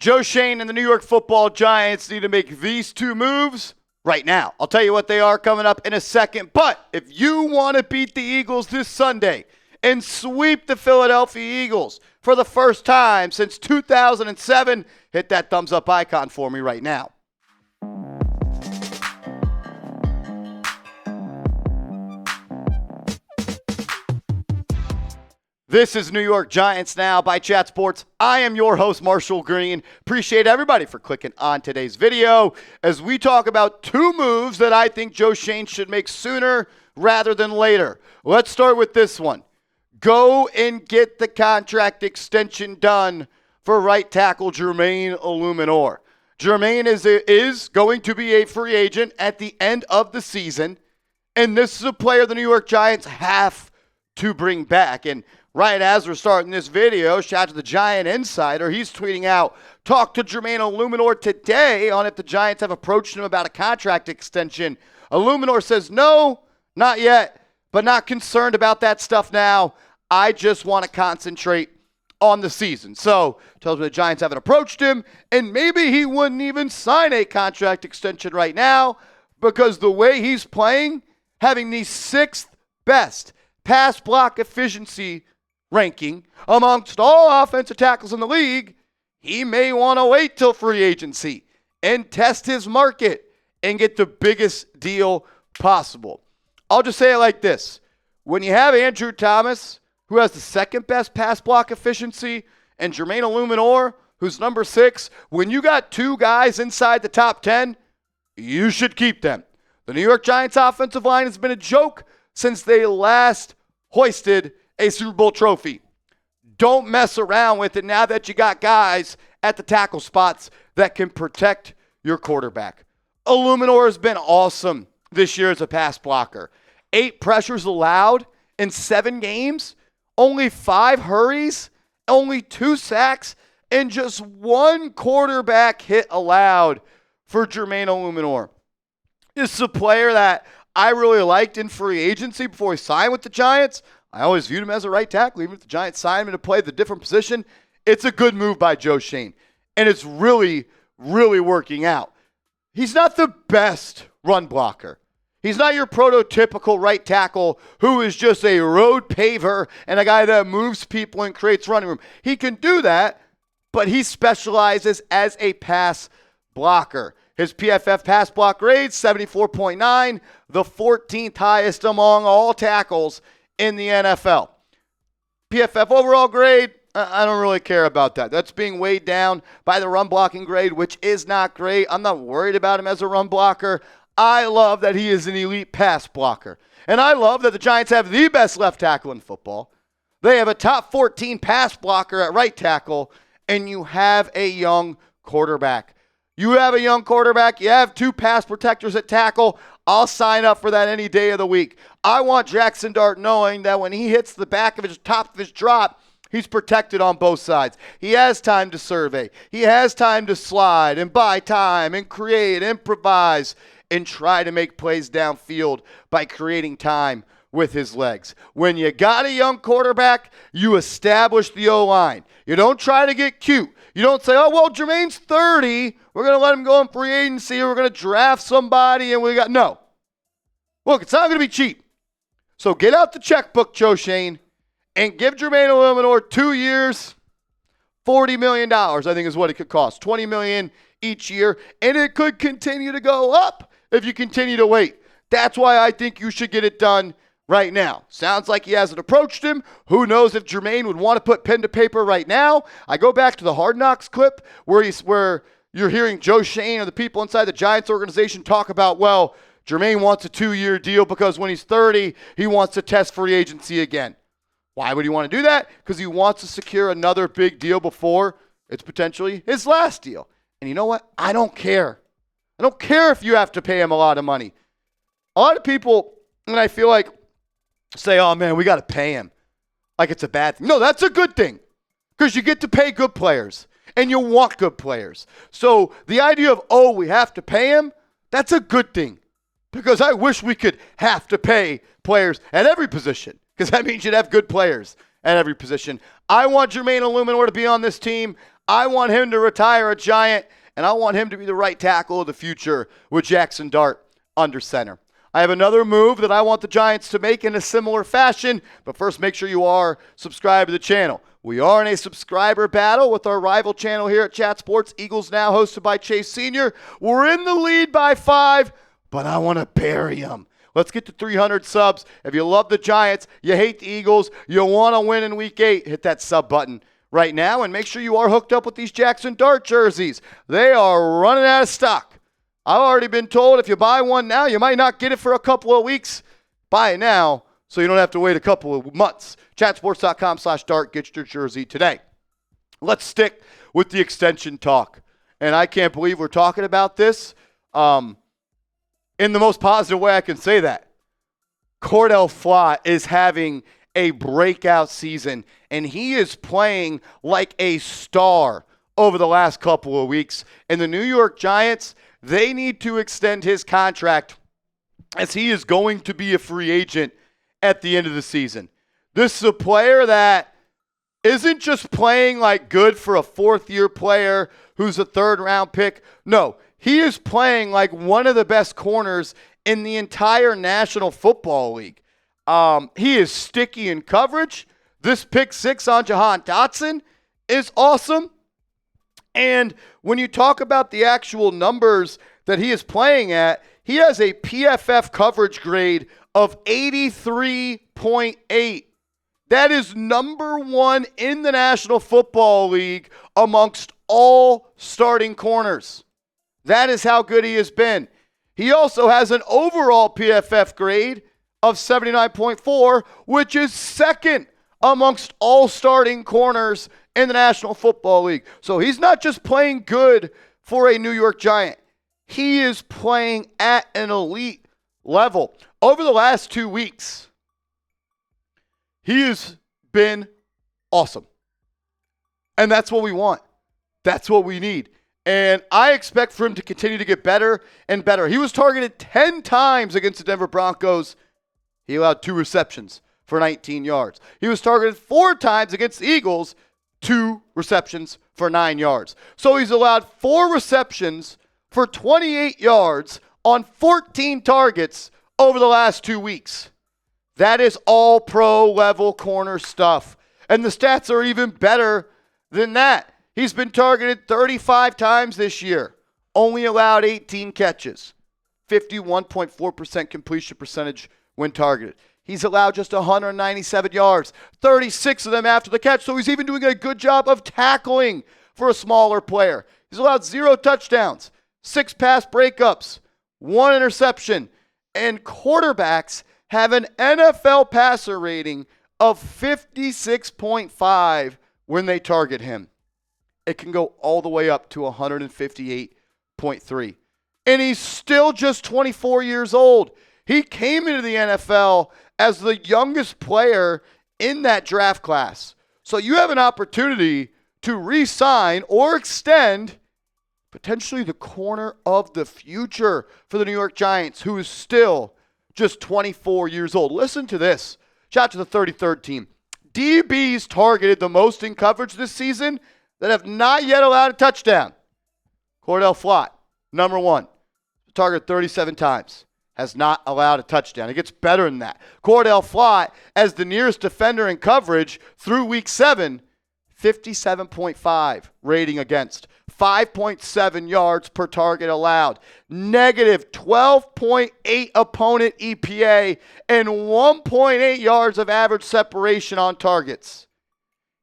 Joe Schoen and the New York Football Giants need to make these two moves right now. I'll tell you what they are coming up in a second. But if you want to beat the Eagles this Sunday and sweep the Philadelphia Eagles for the first time since 2007, hit that thumbs up icon for me right now. This is New York Giants Now by Chat Sports. I am your host, Marshall Green. Appreciate everybody for clicking on today's video as we talk about two moves that I think Joe Schoen should make sooner rather than later. Let's start with this one. Go and get the contract extension done for right tackle Jermaine Eluemunor. Jermaine is going to be a free agent at the end of the season, and this is a player the New York Giants have to bring back. And right as we're starting this video, shout out to the Giant Insider. He's tweeting out, talk to Jermaine Eluemunor today on if the Giants have approached him about a contract extension. Eluemunor says, no, not yet, but not concerned about that stuff now. I just want to concentrate on the season. So, tells me the Giants haven't approached him, and maybe he wouldn't even sign a contract extension right now because the way he's playing, having the sixth best pass block efficiency ranking amongst all offensive tackles in the league, he may want to wait till free agency and test his market and get the biggest deal possible. I'll just say it like this. When you have Andrew Thomas, who has the second best pass block efficiency, and Jermaine Eluemunor, who's number 6, when you got two guys inside the top 10, you should keep them. The New York Giants offensive line has been a joke since they last hoisted a Super Bowl trophy. Don't mess around with it now that you got guys at the tackle spots that can protect your quarterback. Eluemunor has been awesome this year as a pass blocker. 8 pressures allowed in 7 games, only 5 hurries, only 2 sacks, and just 1 quarterback hit allowed for Jermaine Eluemunor. This is a player that I really liked in free agency before he signed with the Giants. I always viewed him as a right tackle, even if the Giants signed him to play the different position. It's a good move by Joe Schoen, and it's really, really working out. He's not the best run blocker. He's not your prototypical right tackle who is just a road paver and a guy that moves people and creates running room. He can do that, but he specializes as a pass blocker. His PFF pass block grade, 74.9, the 14th highest among all tackles in the NFL. PFF overall grade, I don't really care about that. That's being weighed down by the run blocking grade, which is not great. I'm not worried about him as a run blocker. I love that he is an elite pass blocker. And I love that the Giants have the best left tackle in football. They have a top 14 pass blocker at right tackle, and you have a young quarterback. You have a young quarterback. You have 2 pass protectors at tackle. I'll sign up for that any day of the week. I want Jaxson Dart knowing that when he hits the back of his top of his drop, he's protected on both sides. He has time to survey. He has time to slide and buy time and create, improvise, and try to make plays downfield by creating time with his legs. When you got a young quarterback, you establish the O-line. You don't try to get cute. You don't say, oh, well, Jermaine's 30. We're going to let him go in free agency. We're going to draft somebody. And no. Look, it's not going to be cheap. So get out the checkbook, Joe Schoen, and give Jermaine Eluemunor 2 years, $40 million, I think is what it could cost. $20 million each year. And it could continue to go up if you continue to wait. That's why I think you should get it done right now. Sounds like he hasn't approached him. Who knows if Jermaine would want to put pen to paper right now. I go back to the Hard Knocks clip where you're hearing Joe Schoen or the people inside the Giants organization talk about, well, Jermaine wants a 2-year deal because when he's 30, he wants to test free agency again. Why would he want to do that? Because he wants to secure another big deal before it's potentially his last deal. And you know what? I don't care. I don't care if you have to pay him a lot of money. A lot of people, and I feel like, say, oh, man, we got to pay him. Like it's a bad thing. No, that's a good thing because you get to pay good players and you want good players. So the idea of, oh, we have to pay him, that's a good thing because I wish we could have to pay players at every position because that means you'd have good players at every position. I want Jermaine Eluemunor to be on this team. I want him to retire a Giant, and I want him to be the right tackle of the future with Jaxson Dart under center. I have another move that I want the Giants to make in a similar fashion, but first make sure you are subscribed to the channel. We are in a subscriber battle with our rival channel here at Chat Sports, Eagles Now, hosted by Chase Sr. We're in the lead by 5, but I want to bury them. Let's get to 300 subs. If you love the Giants, you hate the Eagles, you want to win in Week 8, hit that sub button right now, and make sure you are hooked up with these Jaxson Dart jerseys. They are running out of stock. I've already been told if you buy one now, you might not get it for a couple of weeks. Buy it now so you don't have to wait a couple of months. Chatsports.com/Dart. Get your jersey today. Let's stick with the extension talk. And I can't believe we're talking about this in the most positive way I can say that. Cor'Dale Flott is having a breakout season, and he is playing like a star over the last couple of weeks. And the New York Giants, they need to extend his contract as he is going to be a free agent at the end of the season. This is a player that isn't just playing like good for a fourth-year player who's a third-round pick. No, he is playing like one of the best corners in the entire National Football League. He is sticky in coverage. This pick 6 on Jahan Dotson is awesome. And when you talk about the actual numbers that he is playing at, he has a PFF coverage grade of 83.8. That is number 1 in the National Football League amongst all starting corners. That is how good he has been. He also has an overall PFF grade of 79.4, which is second amongst all starting corners in the National Football League. So he's not just playing good for a New York Giant. He is playing at an elite level. Over the last 2 weeks, he has been awesome. And that's what we want. That's what we need. And I expect for him to continue to get better and better. He was targeted 10 times against the Denver Broncos. He allowed 2 receptions for 19 yards. He was targeted 4 times against the Eagles, 2 receptions for 9 yards. So he's allowed 4 receptions for 28 yards on 14 targets over the last 2 weeks. That is all pro level corner stuff. And the stats are even better than that. He's been targeted 35 times this year, only allowed 18 catches, 51.4% completion percentage when targeted. He's allowed just 197 yards, 36 of them after the catch, so he's even doing a good job of tackling for a smaller player. He's allowed 0 touchdowns, 6 pass breakups, 1 interception, and quarterbacks have an NFL passer rating of 56.5 when they target him. It can go all the way up to 158.3. And he's still just 24 years old. He came into the NFL as the youngest player in that draft class. So you have an opportunity to re-sign or extend potentially the corner of the future for the New York Giants, who is still just 24 years old. Listen to this. Shout out to the 33rd team. DBs targeted the most in coverage this season that have not yet allowed a touchdown. Cor'Dale Flott, number 1, targeted 37 times, has not allowed a touchdown. It gets better than that. Cor'Dale Flott, as the nearest defender in coverage through week 7, 57.5 rating against, 5.7 yards per target allowed, negative 12.8 opponent EPA, and 1.8 yards of average separation on targets.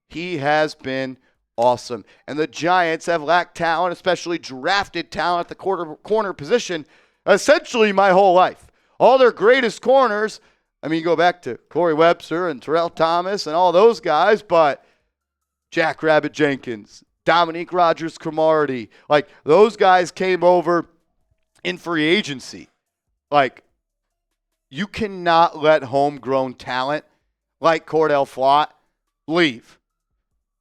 He has been awesome. And the Giants have lacked talent, especially drafted talent at the corner position, essentially my whole life. All their greatest corners, I mean, you go back to Corey Webster and Terrell Thomas and all those guys, but Jack Rabbit Jenkins, Dominique Rodgers-Cromartie, like those guys came over in free agency. Like, you cannot let homegrown talent like Cor'Dale Flott leave.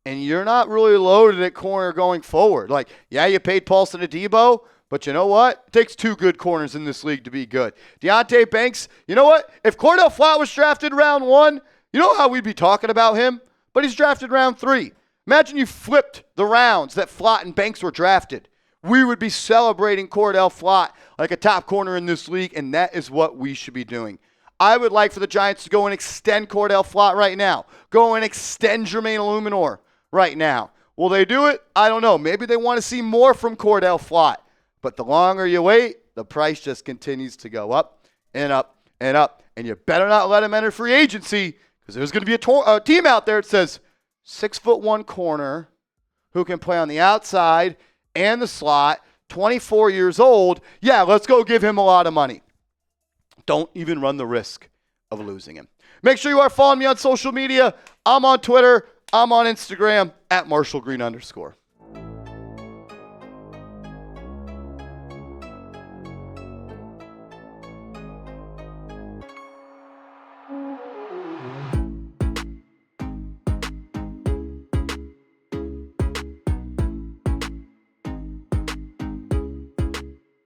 And you're not really loaded at corner going forward. Like, yeah, you paid Paulson Adebo, but you know what? It takes 2 good corners in this league to be good. Deonte Banks, you know what? If Cor'Dale Flott was drafted round 1, you know how we'd be talking about him? but he's drafted round 3. Imagine you flipped the rounds that Flott and Banks were drafted. We would be celebrating Cor'Dale Flott like a top corner in this league, and that is what we should be doing. I would like for the Giants to go and extend Cor'Dale Flott right now. Go and extend Jermaine Eluemunor right now. Will they do it? I don't know. Maybe they want to see more from Cor'Dale Flott. But the longer you wait, the price just continues to go up and up and up. And you better not let him enter free agency, because there's going to be a team out there that says 6'1" corner who can play on the outside and the slot, 24 years old. Yeah, let's go give him a lot of money. Don't even run the risk of losing him. Make sure you are following me on social media. I'm on Twitter. I'm on Instagram @MarshallGreen_.